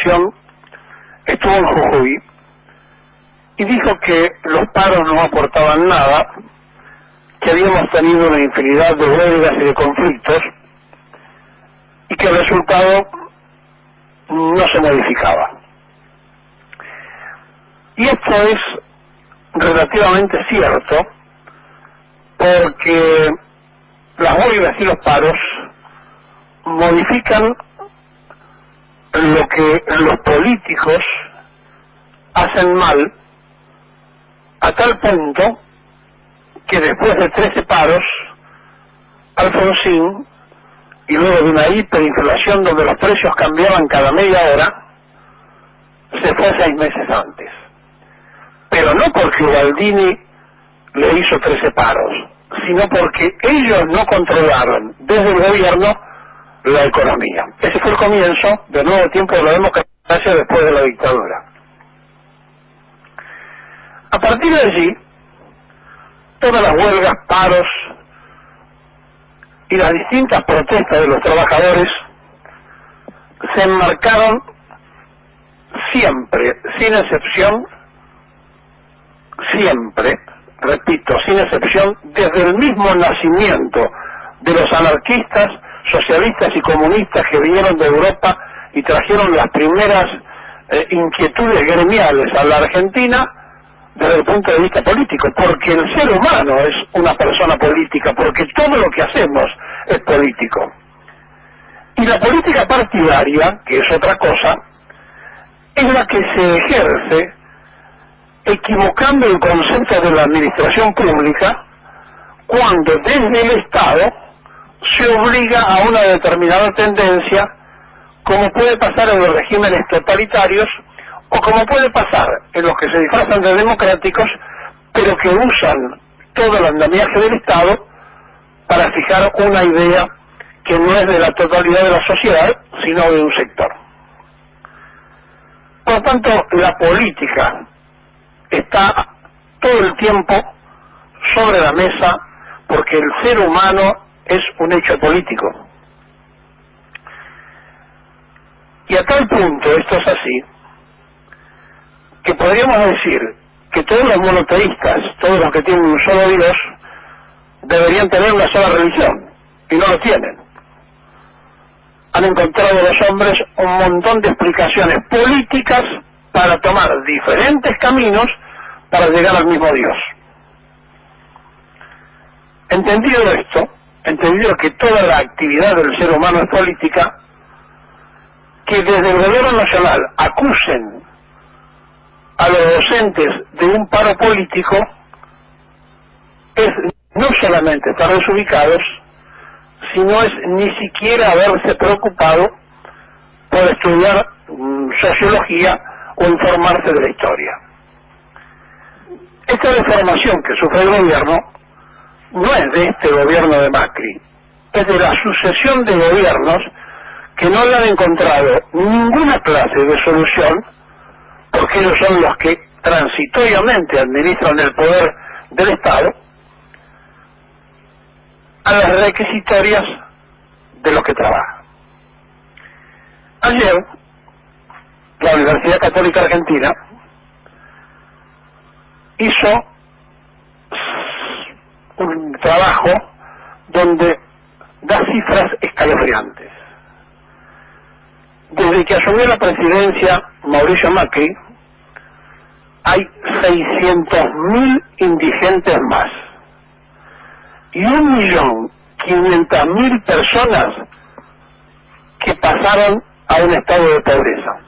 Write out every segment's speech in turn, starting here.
ocasión estuvo en Jujuy y dijo que los paros no aportaban nada, que habíamos tenido una infinidad de huelgas y de conflictos y que el resultado no se modificaba. Y esto es relativamente cierto, porque las huelgas y los paros modifican lo que los políticos hacen mal, a tal punto que después de 13 paros, Alfonsín, y luego de una hiperinflación donde los precios cambiaban cada media hora, se fue 6 meses antes. Pero no porque Ubaldini le hizo 13 paros, sino porque ellos no controlaron desde el gobierno la economía. Ese fue el comienzo del nuevo tiempo de la democracia después de la dictadura. A partir de allí, todas las huelgas, paros y las distintas protestas de los trabajadores se enmarcaron siempre, sin excepción, siempre, repito, sin excepción, desde el mismo nacimiento de los anarquistas, socialistas y comunistas que vinieron de Europa y trajeron las primeras inquietudes gremiales a la Argentina, desde el punto de vista político, porque el ser humano es una persona política, porque todo lo que hacemos es político. Y la política partidaria, que es otra cosa, es la que se ejerce equivocando el concepto de la administración pública cuando desde el Estado se obliga a una determinada tendencia, como puede pasar en los regímenes totalitarios o como puede pasar en los que se disfrazan de democráticos, pero que usan todo el andamiaje del Estado para fijar una idea que no es de la totalidad de la sociedad, sino de un sector. Por lo tanto, la política está todo el tiempo sobre la mesa porque el ser humano es un hecho político. Y a tal punto esto es así, que podríamos decir que todos los monoteístas, todos los que tienen un solo Dios, deberían tener una sola religión, y no lo tienen. Han encontrado los hombres un montón de explicaciones políticas para tomar diferentes caminos para llegar al mismo Dios. Entendido esto, entendido que toda la actividad del ser humano es política, que desde el gobierno nacional acusen a los docentes de un paro político es no solamente estar desubicados, sino es ni siquiera haberse preocupado por estudiar sociología o informarse de la historia. Esta deformación que sufre el gobierno no es de este gobierno de Macri, es de la sucesión de gobiernos que no le han encontrado ninguna clase de solución, porque ellos son los que transitoriamente administran el poder del Estado, a las requisitorias de los que trabajan. Ayer, la Universidad Católica Argentina hizo un trabajo donde da cifras escalofriantes. Desde que asumió la presidencia Mauricio Macri, hay 600.000 indigentes más y 1.500.000 personas que pasaron a un estado de pobreza.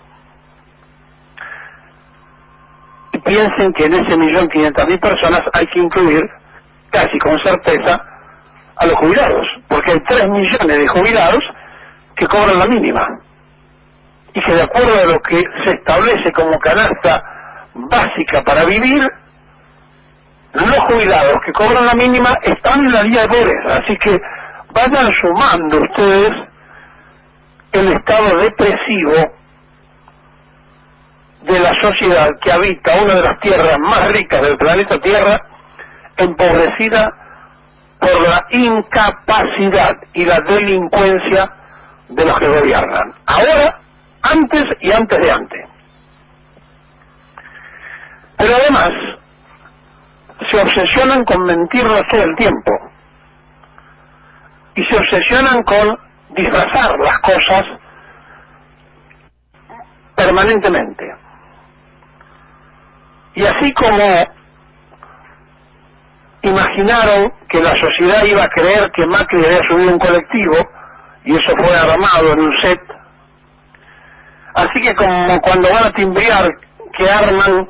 Y piensen que en ese 1.500.000 personas hay que incluir casi con certeza a los jubilados, porque hay 3 millones de jubilados que cobran la mínima y que de acuerdo a lo que se establece como canasta básica para vivir, los jubilados que cobran la mínima están en la línea de pobreza. Así que vayan sumando ustedes el estado depresivo de la sociedad que habita una de las tierras más ricas del planeta Tierra, empobrecida por la incapacidad y la delincuencia de los que gobiernan. Ahora antes y antes de antes. Pero además se obsesionan con mentirnos todo el tiempo y se obsesionan con disfrazar las cosas permanentemente. Y así como imaginaron que la sociedad iba a creer que Macri había subido un colectivo y eso fue armado en un set, así que como cuando van a timbrear que arman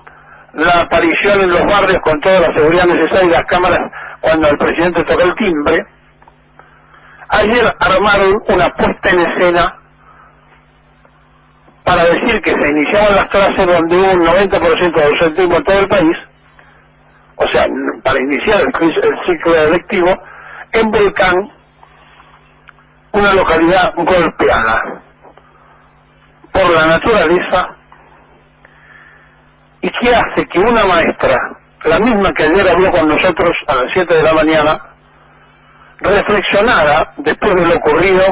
la aparición en los barrios con toda la seguridad necesaria y las cámaras cuando el presidente toca el timbre, ayer armaron una puesta en escena para decir que se iniciaban las clases donde hubo un 90% de ausentismo en todo el país, o sea, para iniciar el ciclo lectivo, en Volcán, una localidad golpeada por la naturaleza, y que hace que una maestra, la misma que ayer habló con nosotros a las 7 de la mañana, reflexionara después de lo ocurrido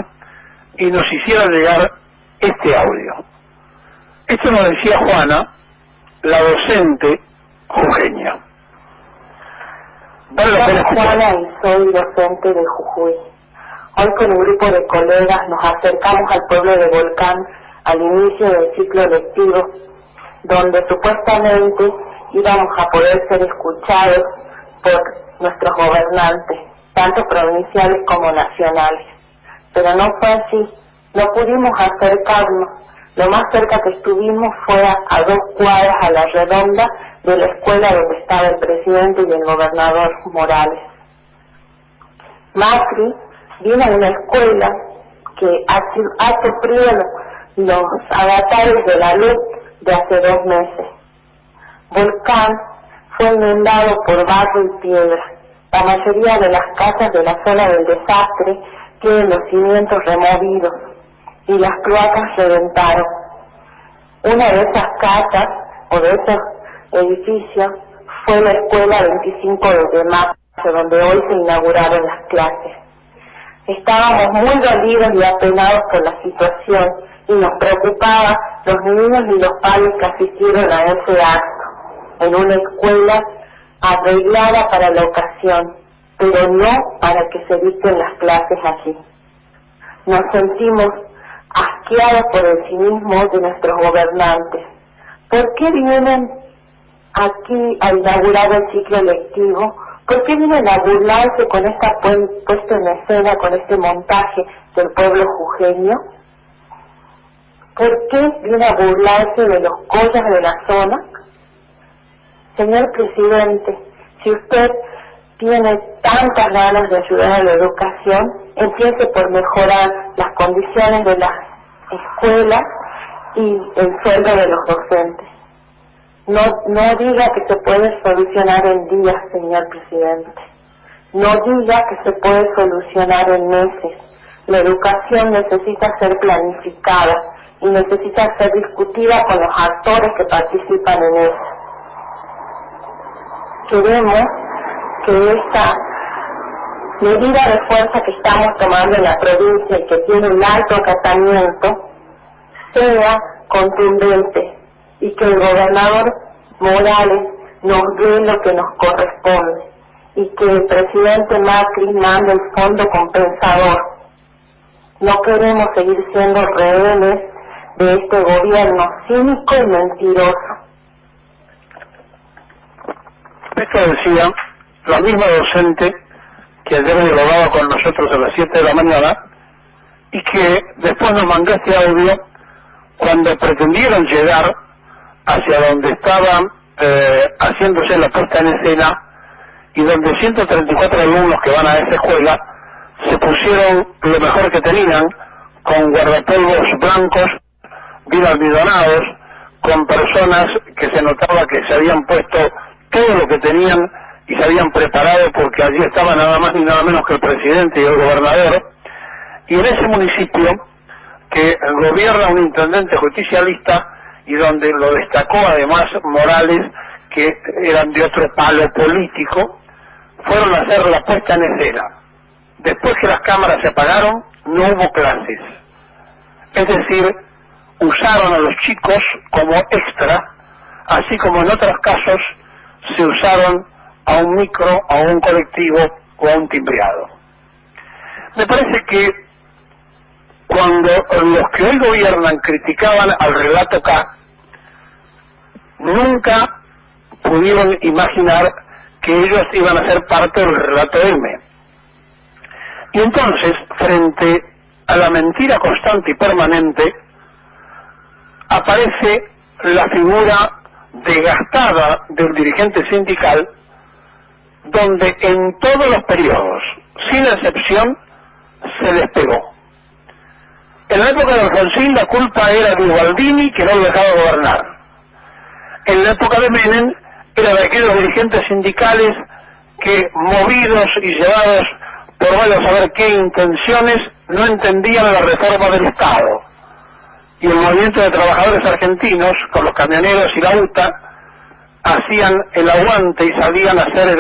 y nos hiciera llegar este audio. Esto nos decía Juana, la docente jujeña. Soy Juana y soy docente de Jujuy. Hoy con un grupo de colegas nos acercamos al pueblo de Volcán al inicio del ciclo lectivo, donde supuestamente íbamos a poder ser escuchados por nuestros gobernantes, tanto provinciales como nacionales. Pero no fue así, no pudimos acercarnos. Lo más cerca que estuvimos fue a 2 cuadras a la redonda de la escuela donde estaba el presidente y el gobernador Morales. Macri vino a una escuela que ha sufrido los avatares de la luz de hace 2 meses. Volcán fue inundado por barro y piedra. La mayoría de las casas de la zona del desastre tienen los cimientos removidos y las cloacas reventaron. Una de esas casas o de esos edificios fue la escuela 25 de marzo, donde hoy se inauguraron las clases. Estábamos muy dolidos y apenados por la situación y nos preocupaba los niños y los padres que asistieron a ese acto, en una escuela arreglada para la ocasión, pero no para que se dicten las clases allí. Nos sentimos asqueados por el cinismo de nuestros gobernantes. ¿Por qué vienen aquí a inaugurar el ciclo lectivo? ¿Por qué vienen a burlarse con esta puesta en escena, con este montaje del pueblo jujeño? ¿Por qué viene a burlarse de los collas de la zona? Señor presidente, si usted tiene tantas ganas de ayudar a la educación, empiece por mejorar las condiciones de las escuelas y el sueldo de los docentes. No diga que se puede solucionar en días, señor presidente. No diga que se puede solucionar en meses. La educación necesita ser planificada y necesita ser discutida con los actores que participan en eso. Queremos que esta medida de fuerza que estamos tomando en la provincia y que tiene un alto acatamiento sea contundente y que el gobernador Morales nos dé lo que nos corresponde y que el presidente Macri mande el fondo compensador. No queremos seguir siendo rehenes de este gobierno cínico y mentiroso. Esto decía la misma docente que ayer dialogaba con nosotros a las 7 de la mañana y que después nos mandó este audio cuando pretendieron llegar hacia donde estaban haciéndose la puesta en escena y donde 134 alumnos que van a esa escuela se pusieron lo mejor que tenían, con guardapolvos blancos, bien almidonados, con personas que se notaba que se habían puesto todo lo que tenían y se habían preparado porque allí estaba nada más ni nada menos que el presidente y el gobernador. Y en ese municipio que gobierna un intendente justicialista y donde lo destacó además Morales, que eran de otro palo político, fueron a hacer la puesta en escena. Después que las cámaras se apagaron, no hubo clases. Es decir, usaron a los chicos como extra, así como en otros casos se usaron a un micro, a un colectivo o a un timbreado. Me parece que cuando los que hoy gobiernan criticaban al relato K, nunca pudieron imaginar que ellos iban a ser parte del relato M. Y entonces, frente a la mentira constante y permanente, aparece la figura desgastada del dirigente sindical, donde en todos los periodos, sin excepción, se les pegó. En la época de Alfonsín la culpa era de Ubaldini, que no lo dejaba gobernar. En la época de Menem era de aquellos dirigentes sindicales que, movidos y llevados por vaya a saber qué intenciones, no entendían la reforma del Estado. Y el movimiento de trabajadores argentinos, con los camioneros y la UTA, hacían el aguante y salían a hacer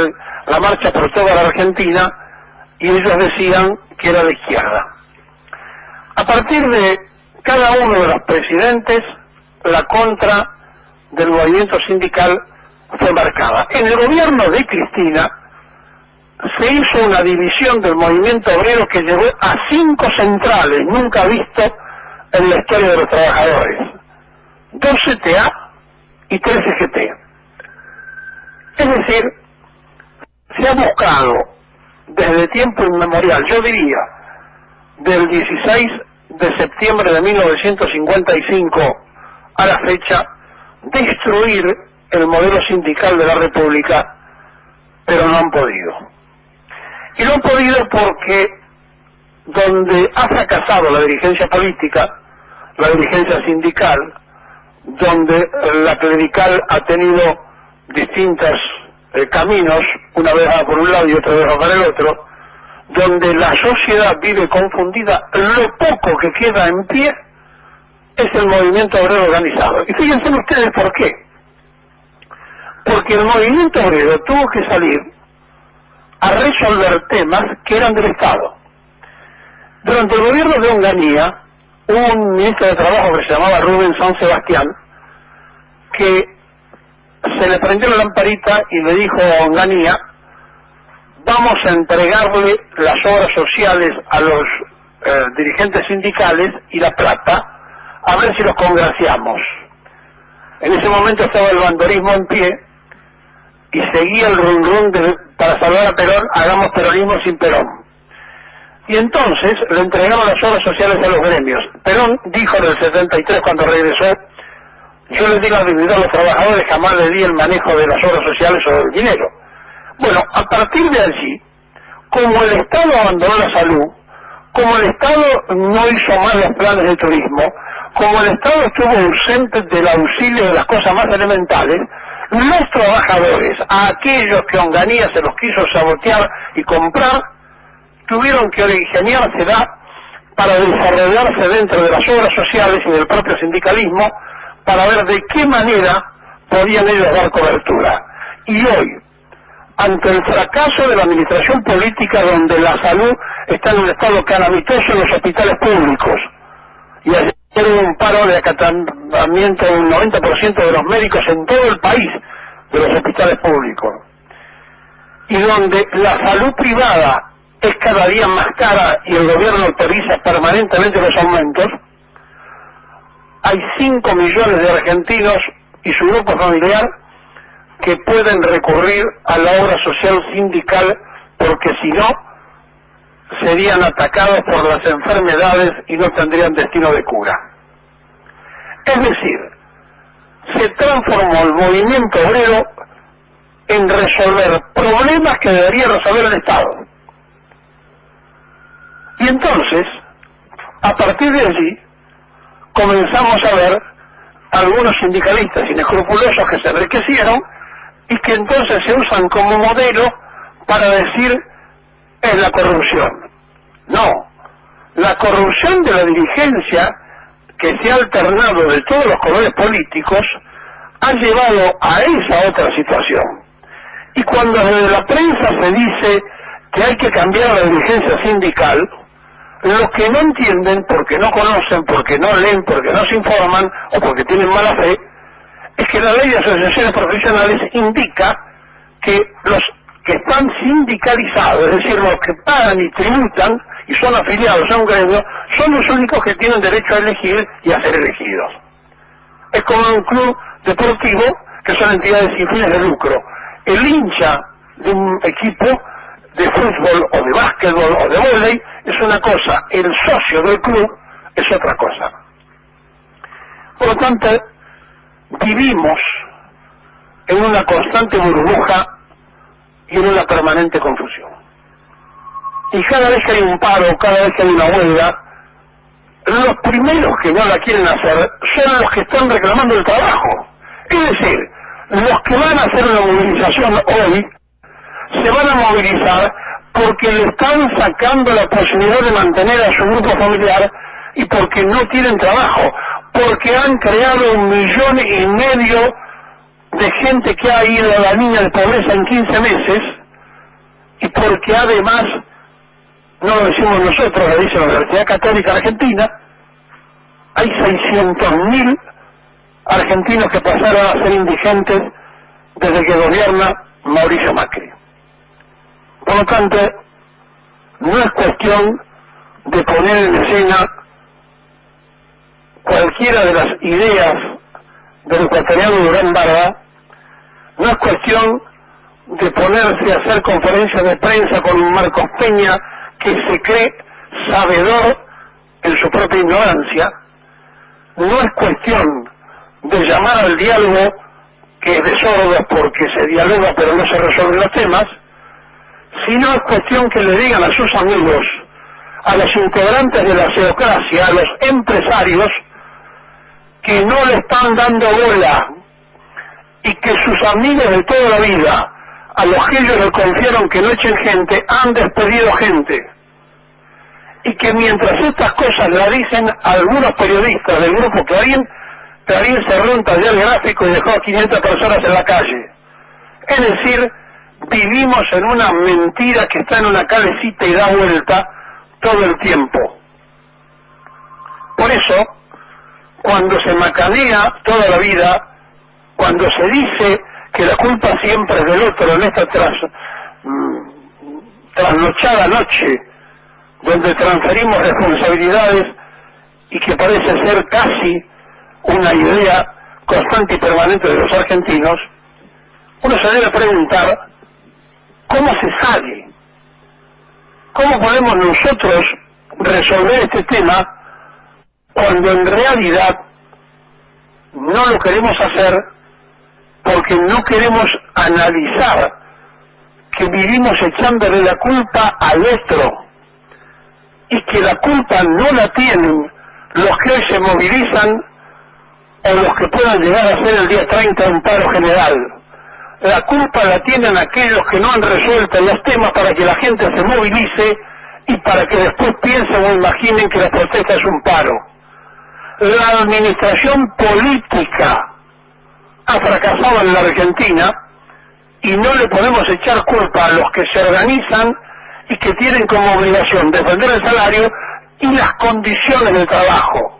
la marcha por toda la Argentina, y ellos decían que era de izquierda. A partir de cada uno de los presidentes, la contra del movimiento sindical fue marcada. En el gobierno de Cristina se hizo una división del movimiento obrero que llevó a 5 centrales, nunca visto en la historia de los trabajadores: 2 CTA y 3 CGT. Es decir, se ha buscado desde tiempo inmemorial, yo diría, del 16 de septiembre de 1955 a la fecha, destruir el modelo sindical de la República, pero no han podido. Y no han podido porque donde ha fracasado la dirigencia política, la dirigencia sindical, donde la clerical ha tenido distintos caminos, una vez va por un lado y otra vez va para el otro, donde la sociedad vive confundida, lo poco que queda en pie es el movimiento obrero organizado. Y fíjense ustedes por qué. Porque el movimiento obrero tuvo que salir a resolver temas que eran del Estado. Durante el gobierno de Onganía, hubo un ministro de Trabajo que se llamaba Rubén San Sebastián, que se le prendió la lamparita y le dijo a Onganía: vamos a entregarle las obras sociales a los dirigentes sindicales y la plata, a ver si los congraciamos. En ese momento estaba el banderismo en pie y seguía el rum rum para salvar a Perón: hagamos peronismo sin Perón. Y entonces le entregaron las obras sociales a los gremios. Perón dijo en el 73, cuando regresó: yo les di la dignidad a los trabajadores, jamás les di el manejo de las obras sociales o del dinero. Bueno, a partir de allí, como el Estado abandonó la salud, como el Estado no hizo más los planes de turismo, como el Estado estuvo ausente del auxilio de las cosas más elementales, los trabajadores, a aquellos que Onganía se los quiso sabotear y comprar, tuvieron que ingeniársela para desarrollarse dentro de las obras sociales y del propio sindicalismo, para ver de qué manera podían ellos dar cobertura. Y hoy, ante el fracaso de la administración política, donde la salud está en un estado calamitoso en los hospitales públicos, y ayer hubo un paro de acatamiento de un 90% de los médicos en todo el país de los hospitales públicos, y donde la salud privada es cada día más cara y el gobierno autoriza permanentemente los aumentos, hay 5 millones de argentinos y su grupo familiar que pueden recurrir a la obra social sindical, porque si no, serían atacados por las enfermedades y no tendrían destino de cura. Es decir, se transformó el movimiento obrero en resolver problemas que debería resolver el Estado. Y entonces, a partir de allí, comenzamos a ver algunos sindicalistas inescrupulosos que se enriquecieron y que entonces se usan como modelo para decir es la corrupción. No, la corrupción de la dirigencia, que se ha alternado de todos los colores políticos, ha llevado a esa otra situación. Y cuando desde la prensa se dice que hay que cambiar la dirigencia sindical, Los que no entienden, porque no conocen, porque no leen, porque no se informan, o porque tienen mala fe, es que la ley de asociaciones profesionales indica que los que están sindicalizados, es decir, los que pagan y tributan y son afiliados a un gremio, son los únicos que tienen derecho a elegir y a ser elegidos. Es como un club deportivo, que son entidades sin fines de lucro. El hincha de un equipo de fútbol o de básquetbol o de vóley es una cosa, el socio del club es otra cosa. Por lo tanto, vivimos en una constante burbuja y en una permanente confusión. Y cada vez que hay un paro, cada vez que hay una huelga, los primeros que no la quieren hacer son los que están reclamando el trabajo. Es decir, los que van a hacer la movilización hoy se van a movilizar porque le están sacando la posibilidad de mantener a su grupo familiar y porque no tienen trabajo, porque han creado 1,5 millones de gente que ha ido a la línea de pobreza en 15 meses y porque además, no lo decimos nosotros, lo dice la Universidad Católica Argentina, hay 600.000 argentinos que pasaron a ser indigentes desde que gobierna Mauricio Macri. Por lo tanto, no es cuestión de poner en escena cualquiera de las ideas del ecuatoriano Durán Barba, no es cuestión de ponerse a hacer conferencias de prensa con un Marcos Peña que se cree sabedor en su propia ignorancia, no es cuestión de llamar al diálogo, que es de sordos porque se dialoga pero no se resuelven los temas, sino es cuestión que le digan a sus amigos, a los integrantes de la xenocracia, a los empresarios, que no le están dando bola y que sus amigos de toda la vida, a los que ellos le confiaron que no echen gente, han despedido gente. Y que mientras estas cosas la dicen algunos periodistas del grupo Clarín cerró un taller gráfico y dejó a 500 personas en la calle. Es decir, vivimos en una mentira que está en una calecita y da vuelta todo el tiempo. Por eso, cuando se macanea toda la vida, cuando se dice que la culpa siempre es del otro en esta trasnochada noche, donde transferimos responsabilidades y que parece ser casi una idea constante y permanente de los argentinos, uno se debe preguntar cómo se sale, cómo podemos nosotros resolver este tema cuando en realidad no lo queremos hacer porque no queremos analizar que vivimos echándole la culpa al otro y que la culpa no la tienen los que hoy se movilizan o los que puedan llegar a ser el día 30 un paro general. La culpa la tienen aquellos que no han resuelto los temas para que la gente se movilice y para que después piensen o imaginen que la protesta es un paro. La administración política ha fracasado en la Argentina y no le podemos echar culpa a los que se organizan y que tienen como obligación defender el salario y las condiciones del trabajo.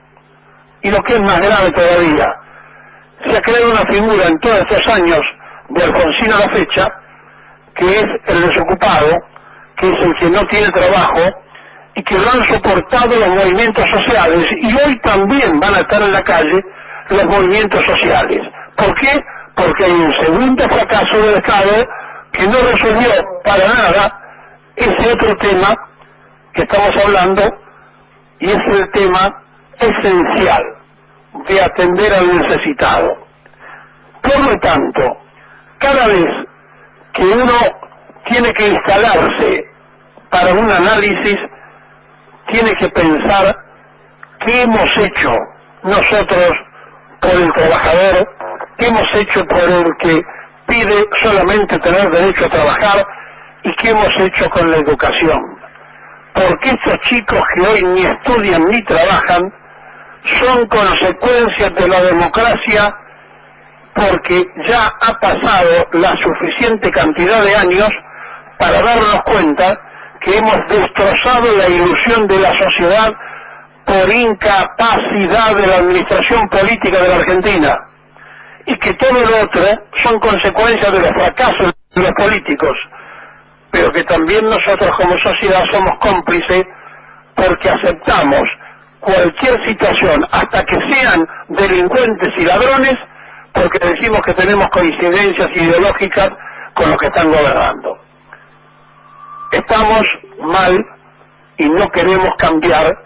Y lo que es más grave todavía, se ha creado una figura en todos estos años de Alfonsín a la fecha, que es el desocupado, que es el que no tiene trabajo, y que lo han soportado los movimientos sociales, y hoy también van a estar en la calle los movimientos sociales. ¿Por qué? Porque hay un segundo fracaso del Estado que no resolvió para nada ese otro tema que estamos hablando, y es el tema esencial de atender al necesitado. Por lo tanto, cada vez que uno tiene que instalarse para un análisis, tiene que pensar qué hemos hecho nosotros por el trabajador, qué hemos hecho por el que pide solamente tener derecho a trabajar y qué hemos hecho con la educación. Porque estos chicos que hoy ni estudian ni trabajan son consecuencias de la democracia, porque ya ha pasado la suficiente cantidad de años para darnos cuenta que hemos destrozado la ilusión de la sociedad por incapacidad de la administración política de la Argentina, y que todo lo otro son consecuencias de los fracasos de los políticos, pero que también nosotros como sociedad somos cómplices porque aceptamos cualquier situación, hasta que sean delincuentes y ladrones, porque decimos que tenemos coincidencias ideológicas con los que están gobernando. Estamos mal y no queremos cambiar,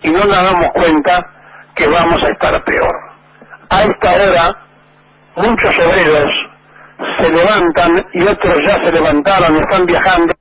y no nos damos cuenta que vamos a estar peor. A esta hora, muchos obreros se levantan y otros ya se levantaron, están viajando